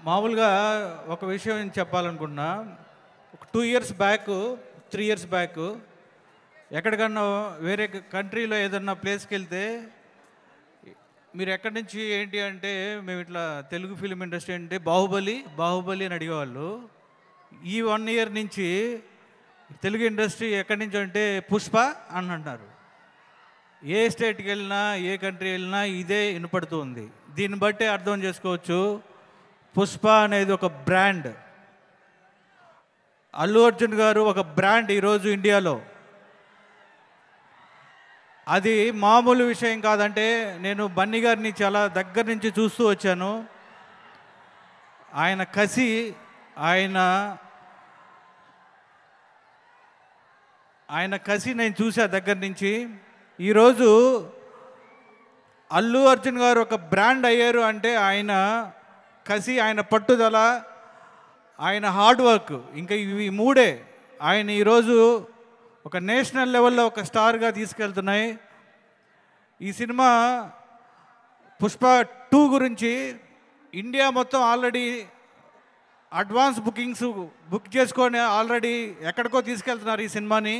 మామూలుగా ఒక విషయం చెప్పాలనుకున్నా. ఒక 2 ఇయర్స్ బ్యాక్, 3 ఇయర్స్ బ్యాక్ ఎక్కడికన్నా వేరే కంట్రీలో ఏదన్నా ప్లేస్కి వెళ్తే మీరు ఎక్కడి నుంచి ఏంటి అంటే మేము ఇట్లా తెలుగు ఫిలిం ఇండస్ట్రీ అంటే బాహుబలి అని అడిగేవాళ్ళు. ఈ 1 ఇయర్ నుంచి తెలుగు ఇండస్ట్రీ ఎక్కడి నుంచి అంటే పుష్ప అని అంటున్నారు. ఏ స్టేట్కి వెళ్ళినా ఏ కంట్రీ వెళ్ళినా ఇదే వినపడుతూ ఉంది. దీన్ని బట్టి అర్థం చేసుకోవచ్చు పుష్ప అనేది ఒక బ్రాండ్. అల్లు అర్జున్ గారు ఒక బ్రాండ్ ఈరోజు ఇండియాలో. అది మామూలు విషయం కాదంటే నేను బన్నీ గారిని చాలా దగ్గర నుంచి చూస్తూ వచ్చాను. ఆయన కసి, ఆయన కసి నేను చూసా దగ్గర నుంచి. ఈరోజు అల్లు అర్జున్ గారు ఒక బ్రాండ్ అయ్యారు అంటే ఆయన కసి, ఆయన పట్టుదల, ఆయన హార్డ్ వర్క్, ఇంకా ఇవి మూడే ఆయన ఈరోజు ఒక నేషనల్ లెవెల్లో ఒక స్టార్గా తీసుకెళ్తున్నాయి. ఈ సినిమా పుష్ప 2 గురించి ఇండియా మొత్తం ఆల్రెడీ అడ్వాన్స్ బుక్ చేసుకొని ఆల్రెడీ ఎక్కడికో తీసుకెళ్తున్నారు ఈ సినిమాని.